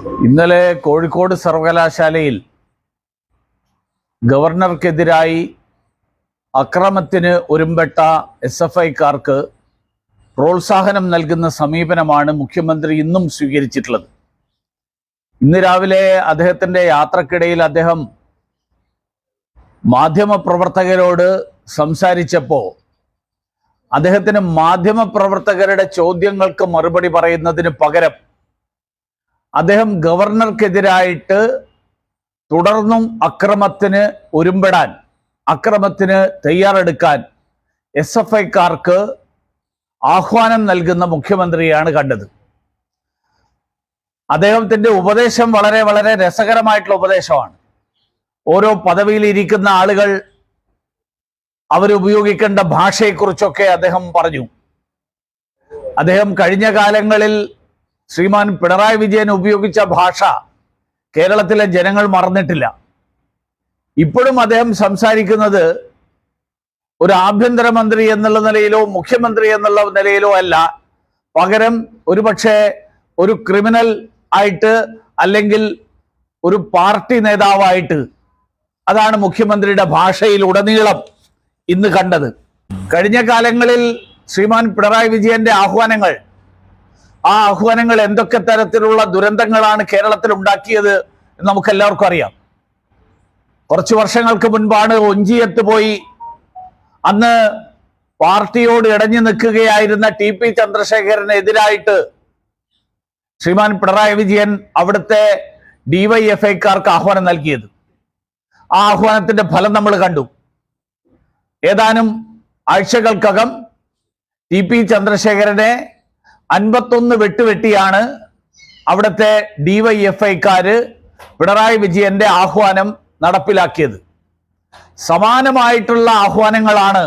ഇന്നലെ കോഴിക്കോട് സർവകലാശാലയിൽ ഗവർണർക്കെതിരായി അക്രമത്തിന് ഒരുമ്പെട്ട SFIക്കാർക്ക് പ്രോത്സാഹനം നൽകുന്ന സമീപനമാണ് മുഖ്യമന്ത്രി ഇന്നും സ്വീകരിച്ചിട്ടുള്ളത്. ഇന്ന് രാവിലെ അദ്ദേഹത്തിൻ്റെ യാത്രക്കിടയിൽ അദ്ദേഹം മാധ്യമപ്രവർത്തകരോട് സംസാരിച്ചപ്പോൾ അദ്ദേഹത്തിന് മാധ്യമപ്രവർത്തകരുടെ ചോദ്യങ്ങൾക്ക് മറുപടി പറയുന്നതിന് പകരം അദ്ദേഹം ഗവർണർക്കെതിരായിട്ട് തുടർന്നും അക്രമത്തിന് ഒരുമ്പെടാൻ, അക്രമത്തിന് തയ്യാറെടുക്കാൻ SFIക്കാർക്ക് ആഹ്വാനം നൽകുന്ന മുഖ്യമന്ത്രിയാണ് കണ്ടത്. അദ്ദേഹത്തിൻ്റെ ഉപദേശം വളരെ രസകരമായിട്ടുള്ള ഉപദേശമാണ്. ഓരോ പദവിയിൽ ഇരിക്കുന്ന ആളുകൾ അവരുപയോഗിക്കേണ്ട ഭാഷയെക്കുറിച്ചൊക്കെ അദ്ദേഹം പറഞ്ഞു. അദ്ദേഹം കഴിഞ്ഞ കാലങ്ങളിൽ ശ്രീമാൻ പിണറായി വിജയൻ ഉപയോഗിച്ച ഭാഷ കേരളത്തിലെ ജനങ്ങൾ മറന്നിട്ടില്ല. ഇപ്പോഴും അദ്ദേഹം സംസാരിക്കുന്നത് ഒരു ആഭ്യന്തരമന്ത്രി എന്നുള്ള നിലയിലോ മുഖ്യമന്ത്രി എന്നുള്ള നിലയിലോ അല്ല, പകരം ഒരുപക്ഷെ ഒരു ക്രിമിനൽ ആയിട്ട് അല്ലെങ്കിൽ ഒരു പാർട്ടി നേതാവായിട്ട്. അതാണ് മുഖ്യമന്ത്രിയുടെ ഭാഷയിലുടനീളം ഇന്ന് കണ്ടത്. കഴിഞ്ഞ കാലങ്ങളിൽ ശ്രീമാൻ പിണറായി വിജയന്റെ ആഹ്വാനങ്ങൾ, ആ ആഹ്വാനങ്ങൾ എന്തൊക്കെ തരത്തിലുള്ള ദുരന്തങ്ങളാണ് കേരളത്തിൽ ഉണ്ടാക്കിയത് എന്ന് നമുക്കെല്ലാവർക്കും അറിയാം. കുറച്ച് വർഷങ്ങൾക്ക് മുൻപാണ് ഒഞ്ചിയത്ത് പോയി അന്ന് പാർട്ടിയോട് ഇടഞ്ഞു നിൽക്കുകയായിരുന്ന TP ചന്ദ്രശേഖരനെതിരായിട്ട് ശ്രീമാൻ പിണറായി വിജയൻ അവിടുത്തെ DYFIക്കാർക്ക് ആഹ്വാനം നൽകിയത്. ആ ആഹ്വാനത്തിന്റെ ഫലം നമ്മൾ കണ്ടു. ഏതാനും ആഴ്ചകൾക്കകം TP ചന്ദ്രശേഖരനെ 51 വെട്ടുവെട്ടിയാണ് അവിടുത്തെ DYFIക്കാര് പിണറായി വിജയന്റെ ആഹ്വാനം നടപ്പിലാക്കിയത്. സമാനമായിട്ടുള്ള ആഹ്വാനങ്ങളാണ്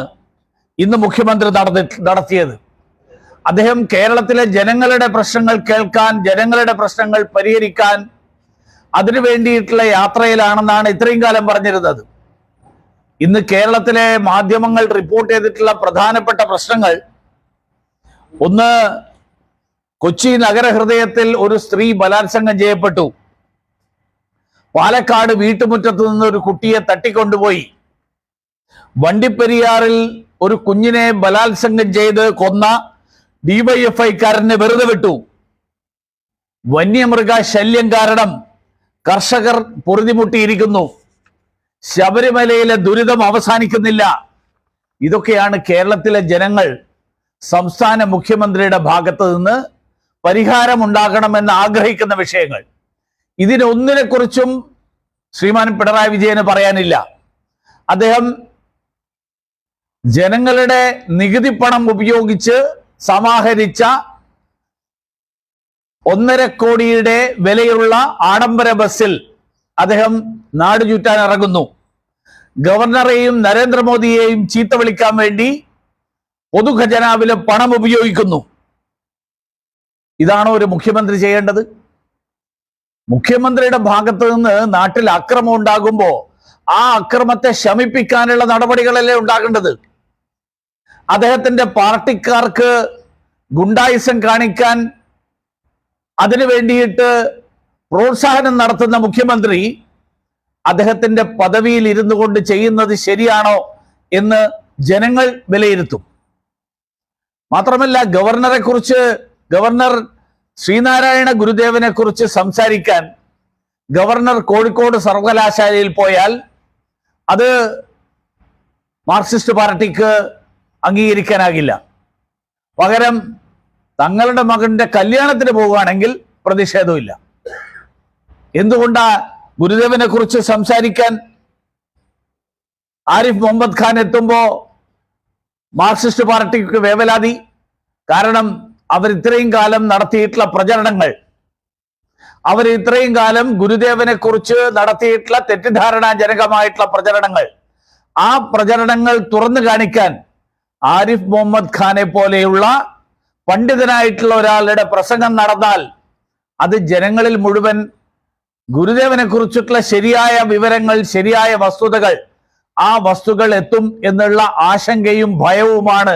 ഇന്ന് മുഖ്യമന്ത്രി നടത്തിയത്. അദ്ദേഹം കേരളത്തിലെ ജനങ്ങളുടെ പ്രശ്നങ്ങൾ കേൾക്കാൻ, ജനങ്ങളുടെ പ്രശ്നങ്ങൾ പരിഹരിക്കാൻ അതിനു വേണ്ടിയിട്ടുള്ള യാത്രയിലാണെന്നാണ് ഇത്രയും കാലം പറഞ്ഞിരുന്നത്. ഇന്ന് കേരളത്തിലെ മാധ്യമങ്ങൾ റിപ്പോർട്ട് ചെയ്തിട്ടുള്ള പ്രധാനപ്പെട്ട പ്രശ്നങ്ങൾ, ഒന്ന്, കൊച്ചി നഗരഹൃദയത്തിൽ ഒരു സ്ത്രീ ബലാത്സംഗം ചെയ്യപ്പെട്ടു. പാലക്കാട് വീട്ടുമുറ്റത്ത് നിന്ന് ഒരു കുട്ടിയെ തട്ടിക്കൊണ്ടുപോയി. വണ്ടിപ്പെരിയാറിൽ ഒരു കുഞ്ഞിനെ ബലാത്സംഗം ചെയ്ത് കൊന്ന DYFIക്കാരനെ വെറുതെ വിട്ടു. വന്യമൃഗ ശല്യം കാരണം കർഷകർ പൊറുതിമുട്ടിയിരിക്കുന്നു. ശബരിമലയിലെ ദുരിതം അവസാനിക്കുന്നില്ല. ഇതൊക്കെയാണ് കേരളത്തിലെ ജനങ്ങൾ സംസ്ഥാന മുഖ്യമന്ത്രിയുടെ ഭാഗത്ത് നിന്ന് പരിഹാരമുണ്ടാകണമെന്ന് ആഗ്രഹിക്കുന്ന വിഷയങ്ങൾ. ഇതിനൊന്നിനെക്കുറിച്ചും ശ്രീമാൻ പിണറായി വിജയന് പറയാനില്ല. അദ്ദേഹം ജനങ്ങളുടെ നികുതി പണം ഉപയോഗിച്ച് സമാഹരിച്ച 1.5 കോടിയുടെ വിലയുള്ള ആഡംബര ബസ്സിൽ അദ്ദേഹം നാട് ചുറ്റാൻ ഇറങ്ങുന്നു. ഗവർണറെയും നരേന്ദ്രമോദിയെയും ചീത്ത വിളിക്കാൻ വേണ്ടി പൊതുഖജനാവിലെ പണം ഉപയോഗിക്കുന്നു. ഇതാണോ ഒരു മുഖ്യമന്ത്രി ചെയ്യേണ്ടത്? മുഖ്യമന്ത്രിയുടെ ഭാഗത്ത് നിന്ന് നാട്ടിൽ അക്രമം ഉണ്ടാകുമ്പോൾ ആ അക്രമത്തെ ശമിപ്പിക്കാനുള്ള നടപടികളല്ലേ ഉണ്ടാകേണ്ടത്. അദ്ദേഹത്തിന്റെ പാർട്ടിക്കാർക്ക് ഗുണ്ടായിസം കാണിക്കാൻ അതിനു വേണ്ടിയിട്ട് പ്രോത്സാഹനം നടത്തുന്ന മുഖ്യമന്ത്രി അദ്ദേഹത്തിന്റെ പദവിയിൽ ഇരുന്നു കൊണ്ട് ചെയ്യുന്നത് ശരിയാണോ എന്ന് ജനങ്ങൾ വിലയിരുത്തും. മാത്രമല്ല, ഗവർണർ ശ്രീനാരായണ ഗുരുദേവനെ കുറിച്ച് സംസാരിക്കാൻ ഗവർണർ കോഴിക്കോട് സർവകലാശാലയിൽ പോയാൽ അത് മാർക്സിസ്റ്റ് പാർട്ടിക്ക് അംഗീകരിക്കാനാകില്ല. പകരം തങ്ങളുടെ മകന്റെ കല്യാണത്തിന് പോവുകയാണെങ്കിൽ പ്രതിഷേധമില്ല. എന്തുകൊണ്ടാ ഗുരുദേവനെ കുറിച്ച് സംസാരിക്കാൻ ആരിഫ് മുഹമ്മദ് ഖാൻ എത്തുമ്പോ മാർക്സിസ്റ്റ് പാർട്ടിക്ക് വേവലാതി? കാരണം അവർ ഇത്രയും കാലം നടത്തിയിട്ടുള്ള പ്രചരണങ്ങൾ, അവർ ഇത്രയും കാലം ഗുരുദേവനെ കുറിച്ച് നടത്തിയിട്ടുള്ള തെറ്റിദ്ധാരണാജനകമായിട്ടുള്ള പ്രചരണങ്ങൾ, ആ പ്രചരണങ്ങൾ തുറന്നു കാണിക്കാൻ ആരിഫ് മുഹമ്മദ് ഖാനെ പോലെയുള്ള പണ്ഡിതനായിട്ടുള്ള ഒരാളുടെ പ്രസംഗം നടന്നാൽ അത് ജനങ്ങളിൽ മുഴുവൻ ഗുരുദേവനെ കുറിച്ചിട്ടുള്ള ശരിയായ വിവരങ്ങൾ, ശരിയായ വസ്തുതകൾ, ആ വസ്തുക്കൾ എത്തും എന്നുള്ള ആശങ്കയും ഭയവുമാണ്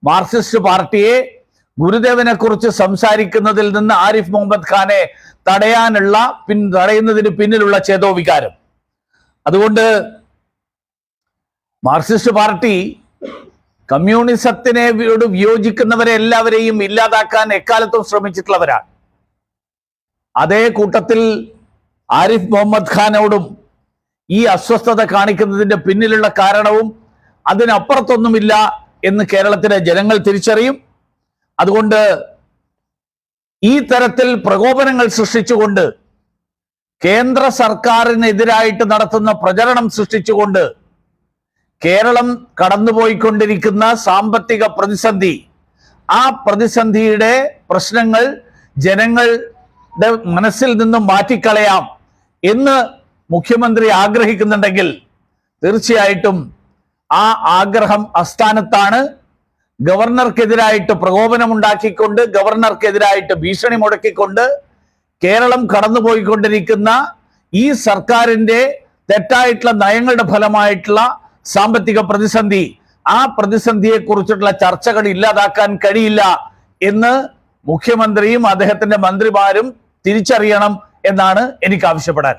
മാർക്സിസ്റ്റ് പാർട്ടിയെ ഗുരുദേവനെ കുറിച്ച് സംസാരിക്കുന്നതിൽ നിന്ന് ആരിഫ് മുഹമ്മദ് ഖാനെ തടയുന്നതിന് പിന്നിലുള്ള ചേതോവികാരം. അതുകൊണ്ട് മാർക്സിസ്റ്റ് പാർട്ടി കമ്മ്യൂണിസത്തിനോട് വിയോജിക്കുന്നവരെ എല്ലാവരെയും ഇല്ലാതാക്കാൻ എക്കാലത്തും ശ്രമിച്ചിട്ടുള്ളവരാണ്. അതേ കൂട്ടത്തിൽ ആരിഫ് മുഹമ്മദ് ഖാനോടും ഈ അസ്വസ്ഥത കാണിക്കുന്നതിന്റെ പിന്നിലുള്ള കാരണവും അതിനപ്പുറത്തൊന്നുമില്ല എന്ന് കേരളത്തിലെ ജനങ്ങൾ തിരിച്ചറിയും. അതുകൊണ്ട് ഈ തരത്തിൽ പ്രകോപനങ്ങൾ സൃഷ്ടിച്ചുകൊണ്ട്, കേന്ദ്ര സർക്കാരിനെതിരായിട്ട് നടത്തുന്ന പ്രചരണം സൃഷ്ടിച്ചുകൊണ്ട് കേരളം കടന്നുപോയിക്കൊണ്ടിരിക്കുന്ന സാമ്പത്തിക പ്രതിസന്ധി, ആ പ്രതിസന്ധിയുടെ പ്രശ്നങ്ങൾ ജനങ്ങളുടെ മനസ്സിൽ നിന്നും മാറ്റിക്കളയാം എന്ന് മുഖ്യമന്ത്രി ആഗ്രഹിക്കുന്നുണ്ടെങ്കിൽ തീർച്ചയായിട്ടും ആ ആഗ്രഹം അസ്ഥാനത്താണ്. ഗവർണർക്കെതിരായിട്ട് പ്രകോപനമുണ്ടാക്കിക്കൊണ്ട്, ഗവർണർക്കെതിരായിട്ട് ഭീഷണി മുടക്കിക്കൊണ്ട് കേരളം കടന്നുപോയിക്കൊണ്ടിരിക്കുന്ന ഈ സർക്കാരിന്റെ തെറ്റായിട്ടുള്ള നയങ്ങളുടെ ഫലമായിട്ടുള്ള സാമ്പത്തിക പ്രതിസന്ധി, ആ പ്രതിസന്ധിയെ കുറിച്ചിട്ടുള്ള ചർച്ചകൾ ഇല്ലാതാക്കാൻ കഴിയില്ല എന്ന് മുഖ്യമന്ത്രിയും അദ്ദേഹത്തിന്റെ മന്ത്രിമാരും തിരിച്ചറിയണം എന്നാണ് എനിക്ക് ആവശ്യപ്പെടാൻ.